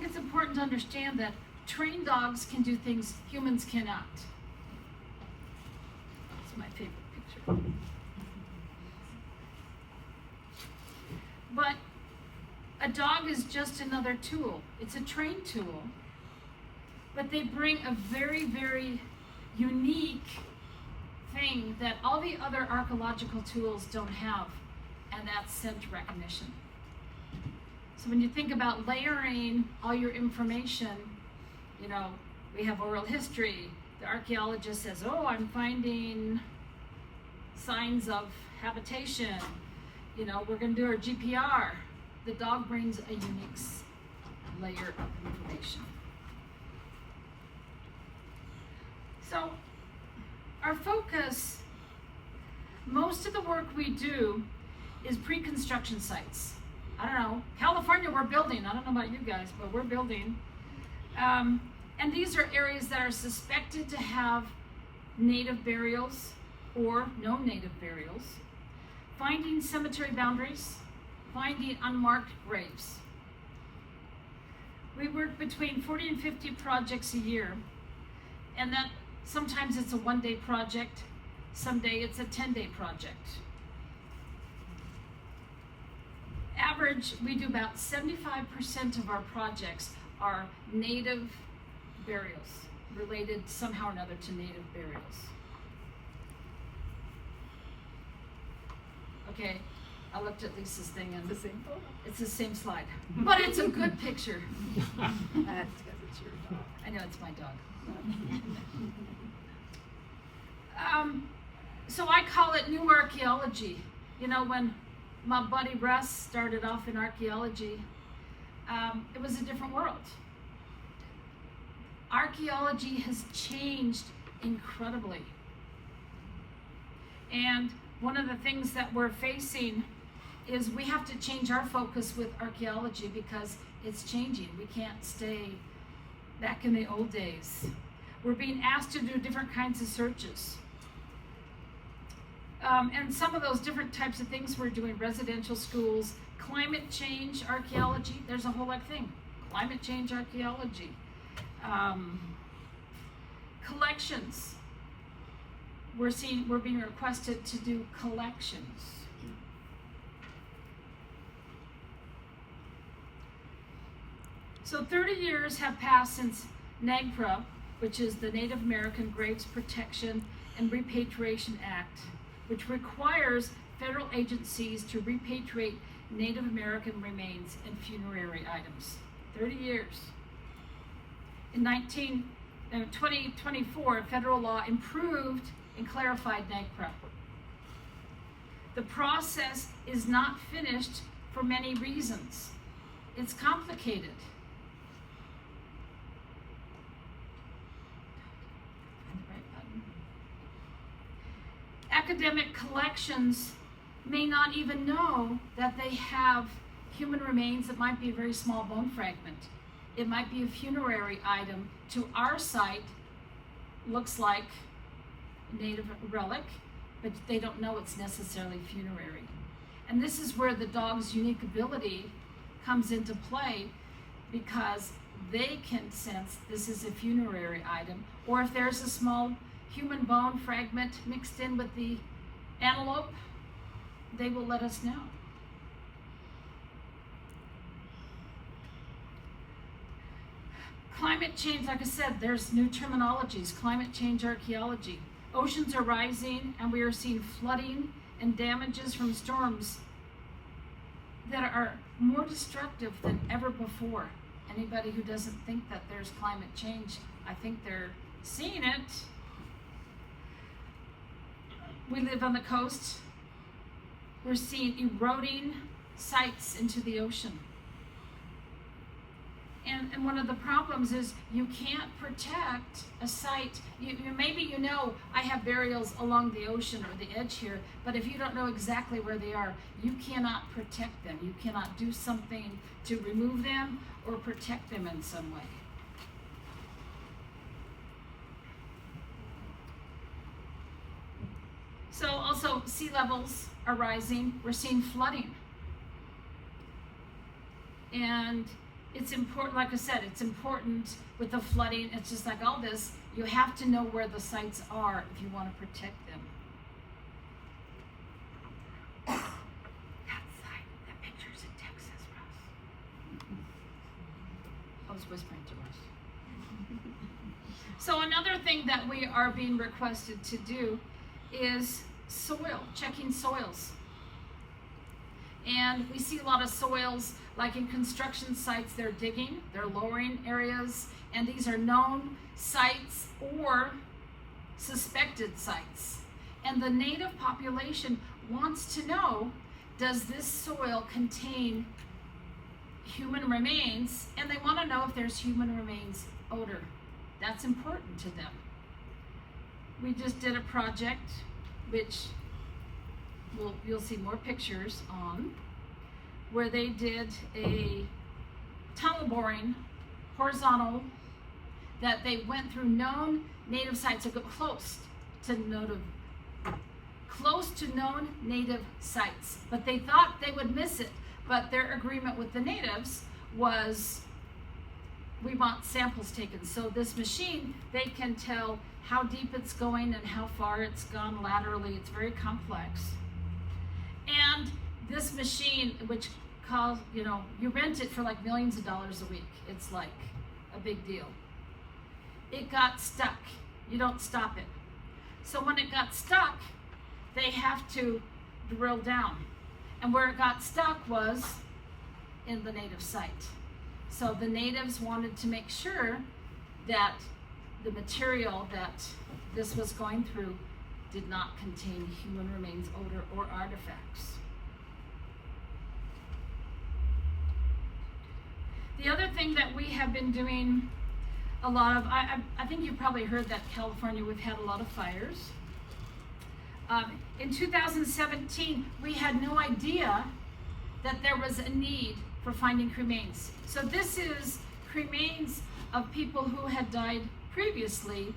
think it's important to understand that trained dogs can do things humans cannot. That's my favorite picture. But a dog is just another tool. It's a trained tool, but they bring a very, very unique thing that all the other archaeological tools don't have, and that's scent recognition. So when you think about layering all your information, you know, we have oral history. The archaeologist says, oh, I'm finding signs of habitation. You know, we're going to do our GPR. The dog brings a unique layer of information. So our focus, most of the work we do is pre-construction sites. I don't know, California, we're building. I don't know about you guys, but we're building. And these are areas that are suspected to have native burials or no native burials. Finding cemetery boundaries, finding unmarked graves. We work between 40 and 50 projects a year, and that sometimes it's a one-day project, someday it's a 10-day project. Average, we do about 75% of our projects are native burials, related somehow or another to native burials. Okay, I looked at Lisa's thing and It's the same photo. it's the same slide, but it's a good picture. That's because it's your dog. I know it's my dog. So I call it new archaeology. You know, when my buddy Russ started off in archaeology, it was a different world. Archaeology has changed incredibly. And one of the things that we're facing is we have to change our focus with archaeology because it's changing. We can't stay back in the old days. We're being asked to do different kinds of searches. And some of those different types of things we're doing, residential schools, climate change archaeology, there's a whole like thing, climate change archaeology. Collections, we're being requested to do collections. So 30 years have passed since NAGPRA, which is the Native American Graves Protection and Repatriation Act, which requires federal agencies to repatriate Native American remains and funerary items. 30 years. In 2024, federal law improved and clarified NAGPRA. The process is not finished for many reasons. It's complicated. Academic collections may not even know that they have human remains. It might be a very small bone fragment. It might be a funerary item. To our site, looks like a native relic, but they don't know it's necessarily funerary. And this is where the dog's unique ability comes into play, because they can sense this is a funerary item, or if there's a small human bone fragment mixed in with the antelope, they will let us know. Climate change, like I said, there's new terminologies. Climate change archaeology. Oceans are rising, and we are seeing flooding and damages from storms that are more destructive than ever before. Anybody who doesn't think that there's climate change, I think they're seeing it. We live on the coast. We're seeing eroding sites into the ocean. And one of the problems is you can't protect a site. Maybe you know I have burials along the ocean or the edge here, but if you don't know exactly where they are, you cannot protect them. You cannot do something to remove them or protect them in some way. So also sea levels are rising. We're seeing flooding. And it's important, like I said, it's important with the flooding. It's just like all this, you have to know where the sites are if you want to protect them. That site, that picture's in Texas, Russ. I was whispering to Russ. So another thing that we are being requested to do is soil, checking soils. And we see a lot of soils, like in construction sites, they're digging, they're lowering areas, and these are known sites or suspected sites. And the native population wants to know, does this soil contain human remains? And they want to know if there's human remains odor. That's important to them. We just did a project, which you'll see more pictures on, where they did a tunnel boring, horizontal, that they went through known native sites, so go close to known native sites. But they thought they would miss it, but their agreement with the natives was, we want samples taken. So this machine, they can tell how deep it's going and how far it's gone laterally. It's very complex. And this machine, which costs, you rent it for like millions of dollars a week. It's like a big deal. It got stuck. You don't stop it. So when it got stuck, they have to drill down. And where it got stuck was in the native site. So the natives wanted to make sure that the material that this was going through did not contain human remains, odor, or artifacts. The other thing that we have been doing a lot of, I think you've probably heard that California, we've had a lot of fires. In 2017, we had no idea that there was a need for finding cremains. So this is cremains of people who had died previously,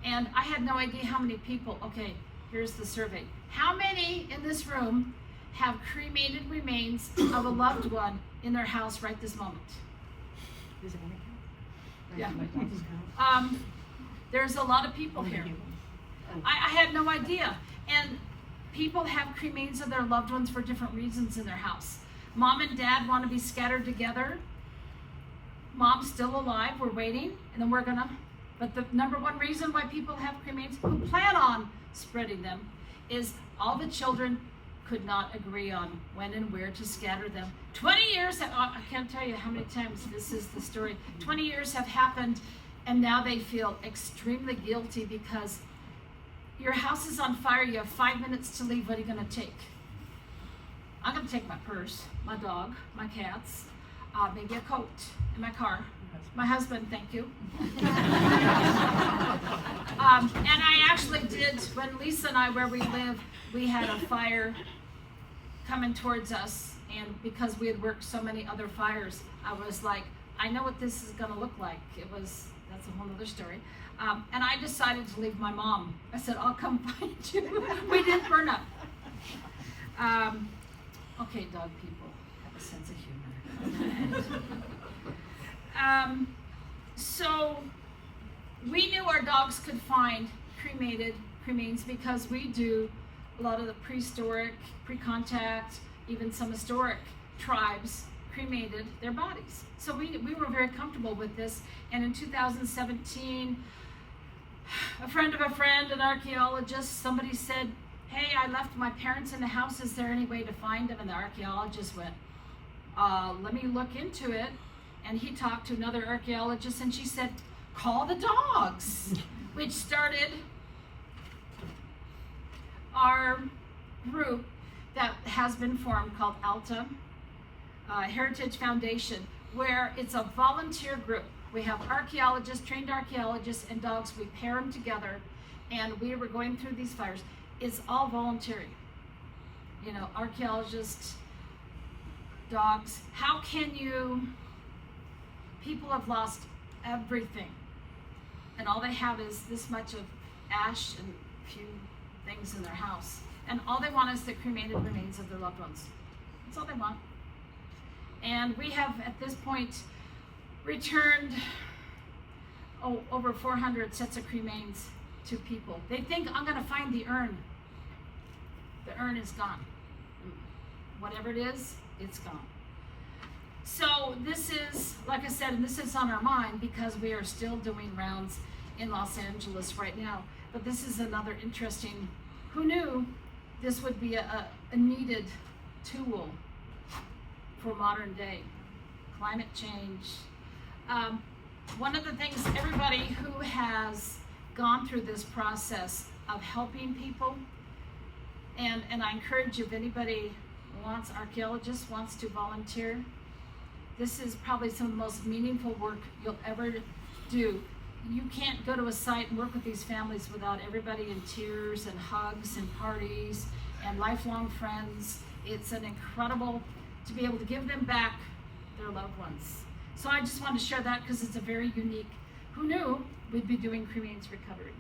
and I had no idea how many people. Okay, here's the survey. How many in this room have cremated remains of a loved one in their house right this moment? Does anyone count? Yeah. There's a lot of people here. I had no idea. And people have cremains of their loved ones for different reasons in their house. Mom and dad want to be scattered together. Mom's still alive, we're waiting, and then but the number one reason why people have cremains, who plan on spreading them, is all the children could not agree on when and where to scatter them. 20 years, I can't tell you how many times this is the story. 20 years have happened, and now they feel extremely guilty because your house is on fire, you have 5 minutes to leave, what are you gonna take? I'm gonna take my purse, my dog, my cats, maybe a coat in my car. My husband, thank you. And I actually did, when Lisa and I, where we live, we had a fire coming towards us, and because we had worked so many other fires, I was like, I know what this is gonna look like. That's a whole other story. And I decided to leave my mom. I said, I'll come find you. We didn't burn up. Okay, dog people have a sense of humor. So we knew our dogs could find cremated remains because we do a lot of the prehistoric, pre-contact, even some historic tribes cremated their bodies. So we were very comfortable with this. And in 2017, a friend of a friend, an archaeologist, somebody said, hey, I left my parents in the house. Is there any way to find them? And the archaeologist went, let me look into it. And he talked to another archaeologist, and she said, call the dogs, which started our group that has been formed called ALTA, Heritage Foundation, where it's a volunteer group. We have archaeologists, trained archaeologists, and dogs. We pair them together, and we were going through these fires. It's all voluntary. Archaeologists, dogs. How can you... People have lost everything, and all they have is this much of ash and a few things in their house, and all they want is the cremated remains of their loved ones. That's all they want. And we have, at this point, returned over 400 sets of cremains to people. They think I'm going to find the urn. The urn is gone. Whatever it is, it's gone. So this is, like I said, and this is on our mind because we are still doing rounds in Los Angeles right now. But this is another interesting, who knew this would be a needed tool for modern day climate change. One of the things, everybody who has gone through this process of helping people, and I encourage you, if anybody wants, archaeologist wants to volunteer, this is probably some of the most meaningful work you'll ever do. You can't go to a site and work with these families without everybody in tears and hugs and parties and lifelong friends. It's an incredible to be able to give them back their loved ones. So I just wanted to share that because it's a very unique, who knew we'd be doing cremains recovery.